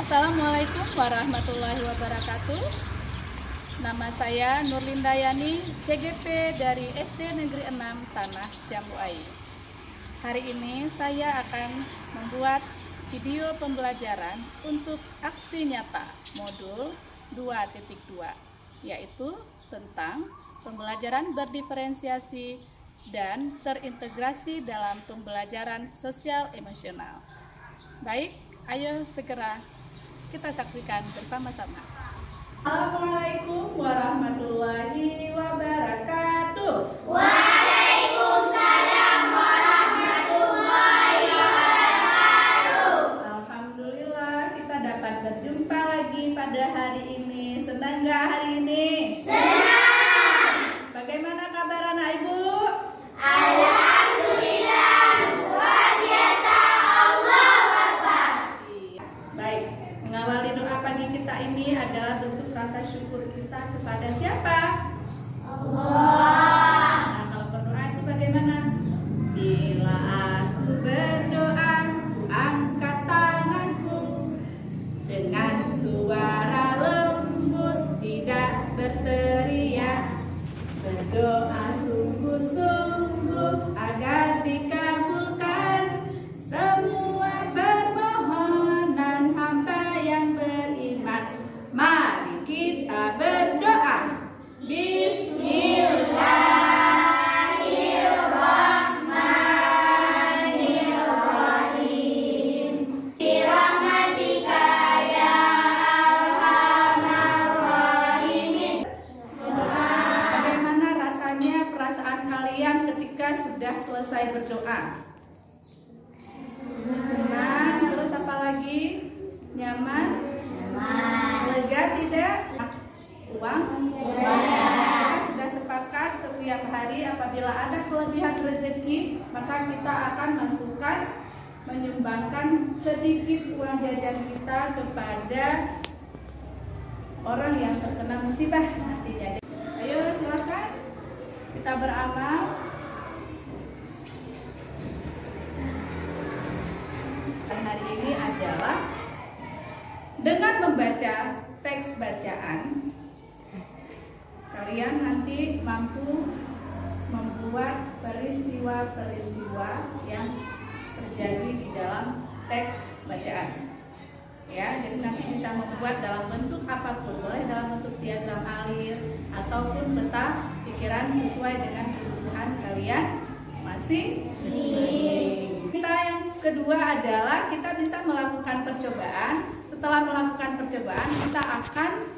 Assalamualaikum warahmatullahi wabarakatuh. Nama saya Nurlindayani, CGP dari SD Negeri 6 Tanah Jambuai. Hari ini saya akan membuat video pembelajaran untuk aksi nyata modul 2.2, yaitu tentang pembelajaran berdiferensiasi dan terintegrasi dalam pembelajaran sosial emosional. Baik, ayo segera kita saksikan bersama-sama. Assalamualaikum warahmatullahi wabarakatuh. Waalaikumsalam warahmatullahi wabarakatuh. Alhamdulillah kita dapat berjumpa lagi pada hari ini. Senang nggak hari ini? Senang. Bagaimana kabar anak ibu? Alhamdulillah, luar biasa. Allahu Akbar. Baik, mengawali doa pagi kita ini adalah bentuk rasa syukur kita kepada siapa? Allah. Nah, kalau berdoa itu bagaimana? Bila aku berdoa, ku angkat tanganku dengan suara lembut, tidak berteriak. Berdoa sungguh-sungguh agar dikabulkan semua permohonan hamba yang beriman. Mari kita berdoa. Bismillahirrahmanirrahim. Birahmatika ya arhamar rahimin. Bagaimana rasanya perasaan kalian ketika sudah selesai berdoa? Senang, terus apa lagi? Nyaman? Lega tidak? Uang? Kita sudah sepakat setiap hari apabila ada kelebihan rezeki, maka kita akan masukkan, menyumbangkan sedikit uang jajan kita kepada orang yang terkena musibah nantinya. Ayo silakan kita beramal. Dan hari ini adalah dengan membaca teks bacaan, kalian nanti mampu membuat peristiwa-peristiwa yang terjadi di dalam teks bacaan. Ya, jadi nanti bisa membuat dalam bentuk apapun, boleh dalam bentuk diagram alir ataupun peta pikiran sesuai dengan kebutuhan kalian masing-masing. Kita yang kedua adalah kita bisa melakukan percobaan. Setelah melakukan percobaan, kita akan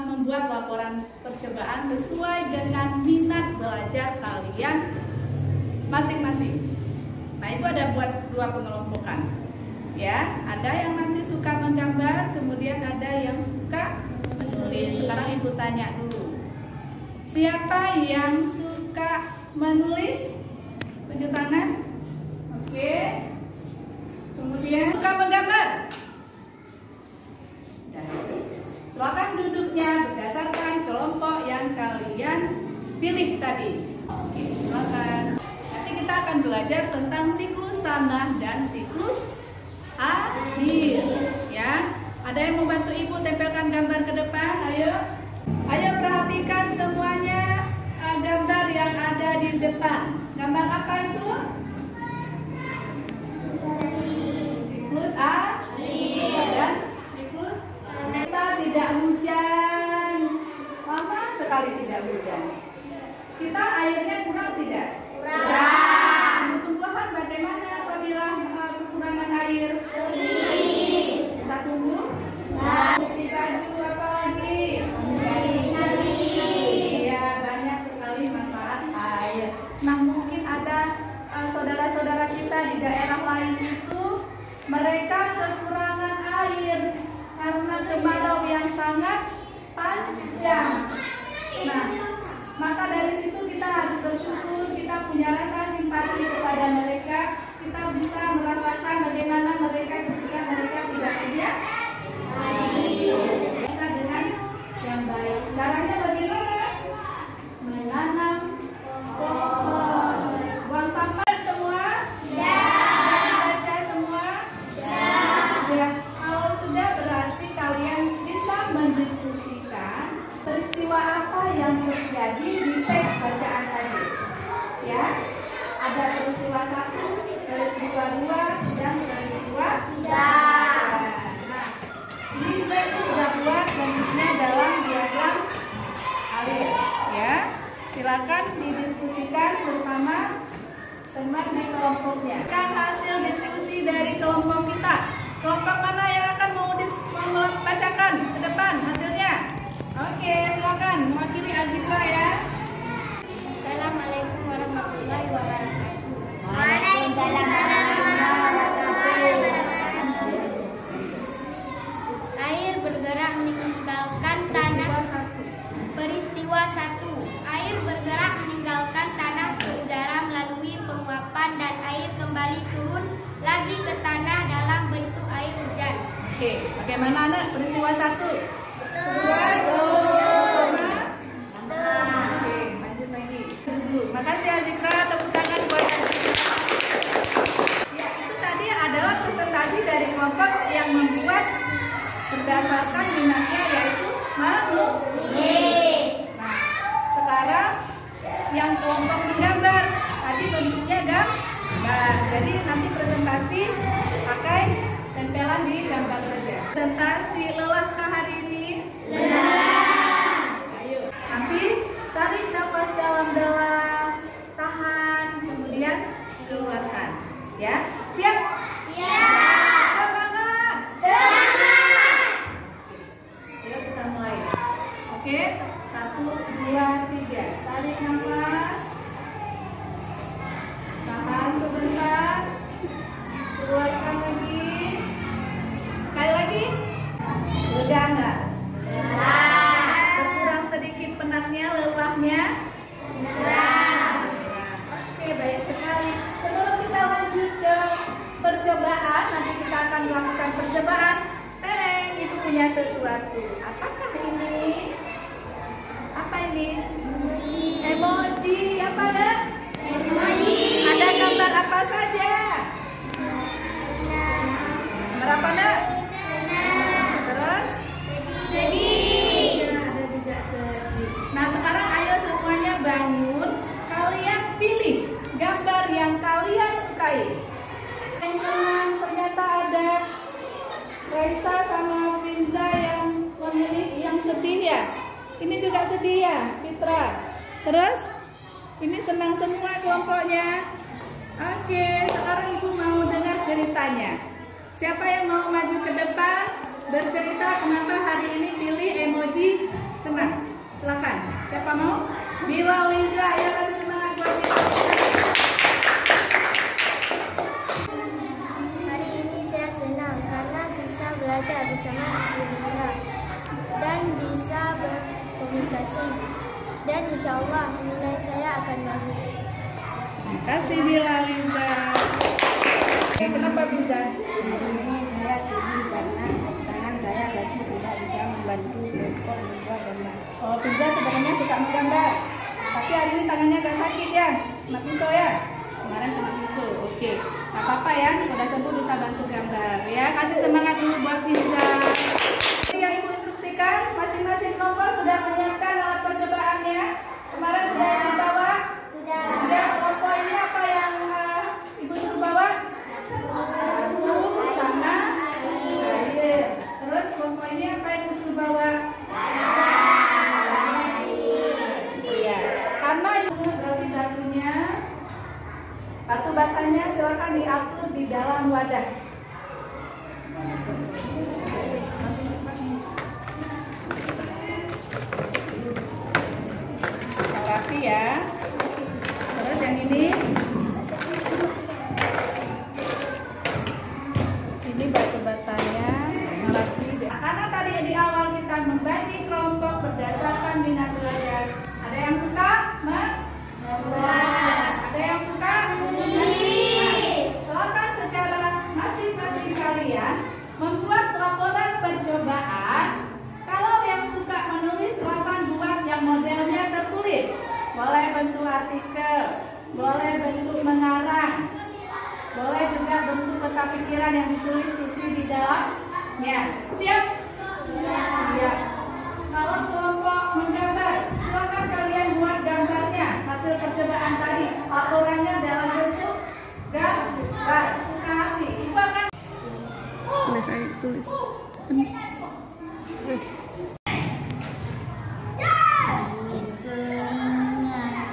membuat laporan percobaan sesuai dengan minat belajar kalian masing-masing. Nah, itu ada buat dua pengelompokan. Ya, ada yang nanti suka menggambar, kemudian ada yang suka menulis. Sekarang ibu tanya dulu, siapa yang suka menulis? Tunjuk tangan. Oke. Kemudian suka menggambar. Silakan duduknya berdasarkan kelompok yang kalian pilih tadi. Oke, silakan. Nanti kita akan belajar tentang siklus tanah dan siklus air. Ya, ada yang membantu ibu tempelkan gambar ke depan? Ayo, ayo perhatikan semuanya gambar yang ada di depan. Gambar apa itu? Siklus air dan siklus. Kita tidak hujan, lama sekali tidak hujan. Kita airnya kurang tidak? Kurang. Tumbuhan bagaimana apabila kekurangan air? Bisa tumbuh? Cuci baju apa lagi? Iya, banyak sekali manfaat air. Nah, mungkin ada saudara-saudara kita di daerah lain itu mereka kekurangan air karena kemarau yang sangat panjang. Nah, maka dari situ kita harus bersyukur, kita punya rasa simpati kepada mereka. Kita bisa merasakan bagaimana mereka ketika mereka tidak punya air. Kita dengan yang baik. Caranya bagaimana? Menanam pohon. Buang sampah semua? Ya. Baca semua? Ya. Ya. Kalau sudah didiskusikan bersama teman di kelompoknya. Kan hasil diskusi dari kelompok kita. Kelompok mana yang akan membacakan ke depan hasilnya? Oke, silakan mewakili Azikra ya. Assalamualaikum warahmatullahi wabarakatuh. Air bergerak meninggalkan tanah. Peristiwa 1. Air bergerak meninggalkan tanah ke udara melalui penguapan dan air kembali turun lagi ke tanah dalam bentuk air hujan. Oke, bagaimana anak peristiwa 1? Sesuai? Oke, lanjut lagi. Makasih Azikra, tepuk tangan buat Azikra. Ya, itu tadi adalah presentasi dari kelompok yang membuat berdasarkan minatnya, yaitu melukis. Nah, sekarang yang kelompok menggambar, tadi bentuknya gambar. Jadi nanti presentasi pakai tempelan di gambar saja. Presentasi lelahkah hari ini? Ayo, nanti tarik nafas dalam-dalam, tahan, kemudian keluarkan. Ya, siap? Siap. Semangat. Semangat. Ayo kita mulai. Oke, 1, 2, 3. Tarik nafas. Tahan sebentar. Keluarkan lagi. Sekali lagi. Lega nggak? Berkurang sedikit penatnya, lelahnya? Oke, baik sekali. Sebelum kita lanjut ke percobaan, nanti kita akan melakukan percobaan. Tereng, Ibu punya sesuatu. Apakah ini? Apa ini? Emoji. Apa ada? Emoji. Ada gambar apa saja? Gambar apa nak? Terus? Sedih. Ada juga sedih. Nah, sekarang ayo semuanya bangun. Kalian pilih gambar yang kalian sukai. Yang senang ternyata ada Raisa sama Finza yang memilih yang sedih ya. Ini juga sedih ya, Fitra. Terus? Ini senang semua kelompoknya. Oke, sekarang Ibu mau dengar ceritanya. Siapa yang mau maju ke depan bercerita kenapa hari ini pilih emoji senang? Silakan. Siapa mau? Bila Liza, ya kasih semangat buat kita. Hari ini saya senang karena bisa belajar bersama Alhamdulillah dan bisa berkomunikasi, dan insya Allah nilai saya akan bagus. Terima kasih Bila Liza. Kenapa Liza? Hari ini saya sedih karena tangan saya lagi tidak bisa membantu kelompok membuat gambar. Oh, Liza sebenarnya suka menggambar, tapi hari ini tangannya agak sakit ya, kena pisau ya. Kemarin kena pisau. Oke, nggak apa-apa ya, sudah sembuh bisa bantu gambar ya. Kasih semangat dulu buat Liza. Yang Ibu instruksikan, masing-masing kelompok sudah menyiapkan alat percobaannya. Kemarin sudah yang dibawa? Sudah. Kelompok ini apa yang Ibu suruh bawa? Sama air. Terus kelompok ini apa yang Ibu suruh bawa? Iya. Karena Ibu berarti batunya, batu batanya silakan diatur di dalam wadah. Rapi ya. Terus yang ini batu batanya rapi. Karena tadi di awal kita membagi kelompok berdasarkan minat belajar. Ada yang suka membuat, ada yang suka menulis. Silakan secara masing-masing kalian membuat laporan percobaan. Kalau yang suka menulis, silakan buat yang modelnya tertulis. Boleh bentuk artikel, boleh bentuk mengarang, boleh juga bentuk peta pikiran yang ditulis isi di dalamnya. Siap? Siap. Kalau kelompok menggambar, silakan kalian buat gambarnya. Hasil percobaan tadi, laporannya dalam bentuk gambar. Suka hati. Ibu akan Tulis aja, tulis. Angin keringat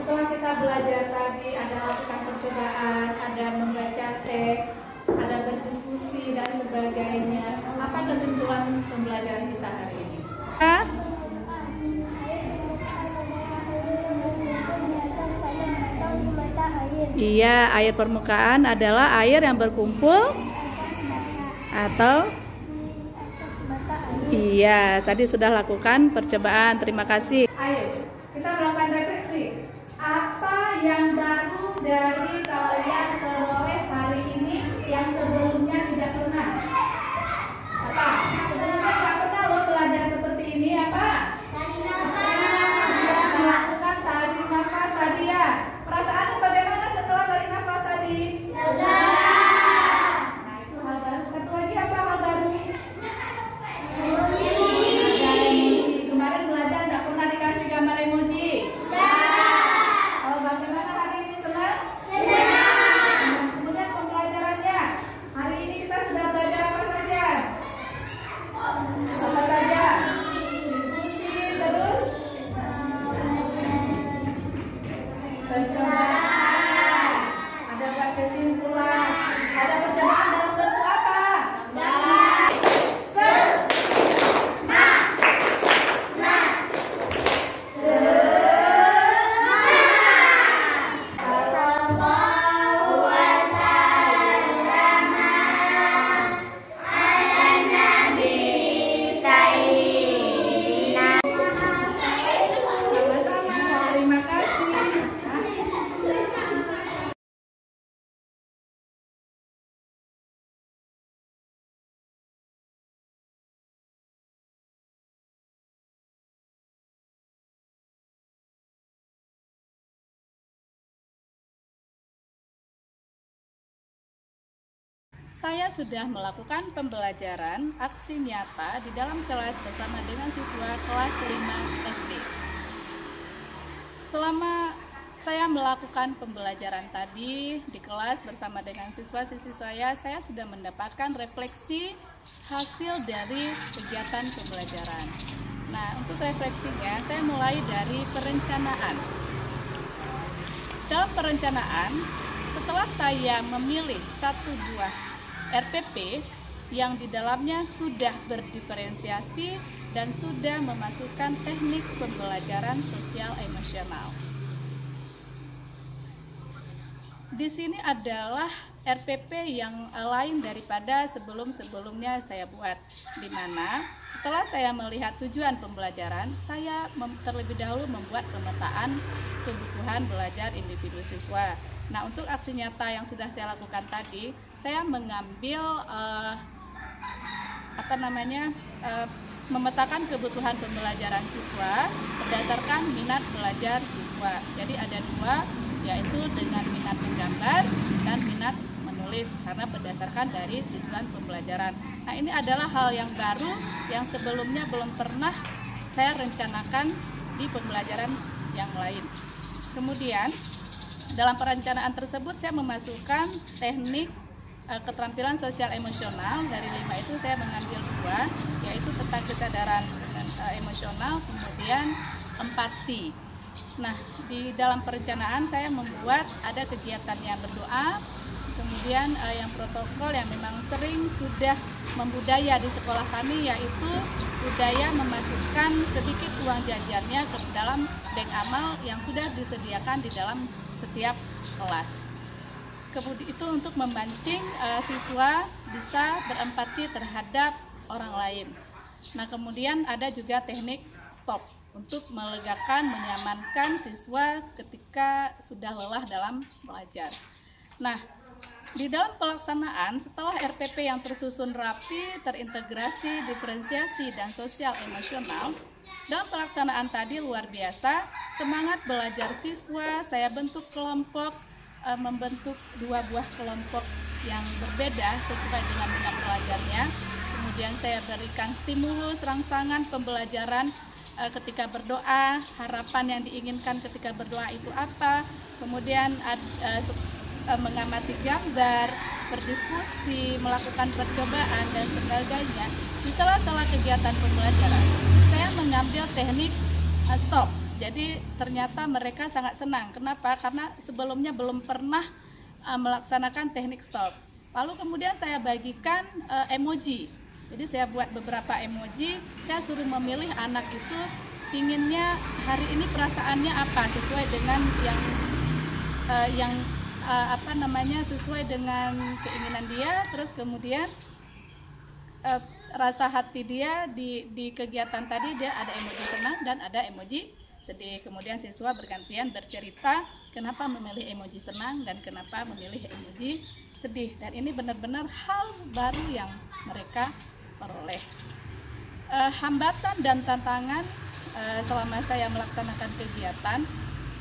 setelah kita belajar tadi, ada lakukan percobaan, ada membaca teks, ada berdiskusi dan sebagainya. Apa kesimpulan pembelajaran kita hari ini? Iya, air permukaan adalah air yang berkumpul atau iya, tadi sudah lakukan percobaan. Terima kasih. Ayo, kita melakukan refleksi. Apa yang baru dari kalian peroleh hari ini yang sebelumnya tidak pernah? Apa? Sebelumnya nggak pernah lo belajar seperti ini apa? Tarik nafas. Melakukan tarik nafas tadi ya. Perasaannya bagaimana setelah tarik nafas tadi? Lega. Nah itu hal baru. Satu lagi apa hal baru? Kemarin belajar nggak pernah dikasih gambar emoji. Kalau bagaimana hari ini senang? Senang. Kemudian pembelajarannya hari ini kita sudah belajar apa saja? Apa saja? Diskusi terus. Percobaan. Ada buat kesimpulan. Ada percobaan dalam bentuk apa? Sama-sama. Terima kasih. Saya sudah melakukan pembelajaran aksi nyata di dalam kelas bersama dengan siswa kelas 5 SD. Selama saya melakukan pembelajaran tadi di kelas bersama dengan siswa-siswi saya sudah mendapatkan refleksi hasil dari kegiatan pembelajaran. Nah, untuk refleksinya saya mulai dari perencanaan. Dalam perencanaan, setelah saya memilih satu buah RPP yang di dalamnya sudah berdiferensiasi dan sudah memasukkan teknik pembelajaran sosial emosional. Di sini adalah RPP yang lain daripada sebelum-sebelumnya saya buat, di mana setelah saya melihat tujuan pembelajaran, saya terlebih dahulu membuat pemetaan kebutuhan belajar individu siswa. Nah, untuk aksi nyata yang sudah saya lakukan tadi, saya mengambil memetakan kebutuhan pembelajaran siswa berdasarkan minat belajar siswa. Jadi ada dua, yaitu dengan minat menggambar dan minat menulis, karena berdasarkan dari tujuan pembelajaran. Nah, ini adalah hal yang baru yang sebelumnya belum pernah saya rencanakan di pembelajaran yang lain. Kemudian dalam perencanaan tersebut saya memasukkan teknik keterampilan sosial emosional. Dari 5 itu saya mengambil 2, yaitu tentang kesadaran emosional, kemudian empati. Nah, di dalam perencanaan saya membuat ada kegiatannya berdoa, kemudian yang protokol yang memang sering sudah membudaya di sekolah kami, yaitu budaya memasukkan sedikit uang jajannya ke dalam bank amal yang sudah disediakan di dalam setiap kelas. Kemudian itu untuk memancing siswa bisa berempati terhadap orang lain. Nah, kemudian ada juga teknik stop untuk melegakan, menyamankan siswa ketika sudah lelah dalam belajar. Nah, di dalam pelaksanaan, setelah RPP yang tersusun rapi, terintegrasi, diferensiasi, dan sosial emosional, dalam pelaksanaan tadi luar biasa, semangat belajar siswa, saya bentuk kelompok, membentuk 2 buah kelompok yang berbeda sesuai dengan minat belajarnya. Kemudian saya berikan stimulus, rangsangan pembelajaran ketika berdoa, harapan yang diinginkan ketika berdoa itu apa, kemudian mengamati gambar, berdiskusi, melakukan percobaan, dan sebagainya. Di sela-sela kegiatan pembelajaran, saya mengambil teknik stop Jadi ternyata mereka sangat senang. Kenapa? Karena sebelumnya belum pernah melaksanakan teknik stop. Lalu kemudian saya bagikan emoji. Jadi saya buat beberapa emoji. Saya suruh memilih anak itu inginnya hari ini perasaannya apa sesuai dengan sesuai dengan keinginan dia. Terus kemudian rasa hati dia di kegiatan tadi, dia ada emoji senang dan ada emoji sedih. Kemudian siswa bergantian bercerita kenapa memilih emoji senang dan kenapa memilih emoji sedih. Dan ini benar-benar hal baru yang mereka peroleh. Hambatan dan tantangan selama saya melaksanakan kegiatan.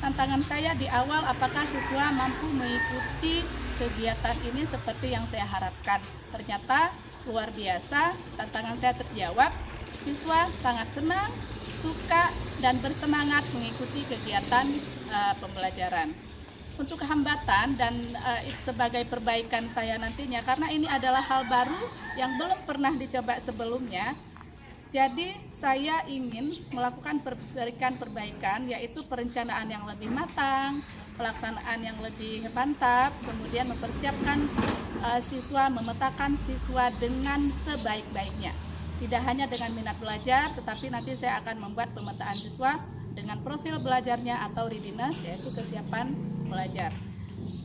Tantangan saya di awal, apakah siswa mampu mengikuti kegiatan ini seperti yang saya harapkan. Ternyata luar biasa, tantangan saya terjawab. Siswa sangat senang, suka, dan bersemangat mengikuti kegiatan pembelajaran. Untuk hambatan dan sebagai perbaikan saya nantinya, karena ini adalah hal baru yang belum pernah dicoba sebelumnya, jadi saya ingin melakukan perbaikan, yaitu perencanaan yang lebih matang, pelaksanaan yang lebih mantap, kemudian mempersiapkan siswa, memetakan siswa dengan sebaik-baiknya. Tidak hanya dengan minat belajar, tetapi nanti saya akan membuat pemetaan siswa dengan profil belajarnya atau readiness, yaitu kesiapan belajar.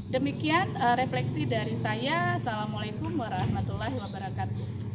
Demikian refleksi dari saya. Assalamualaikum warahmatullahi wabarakatuh.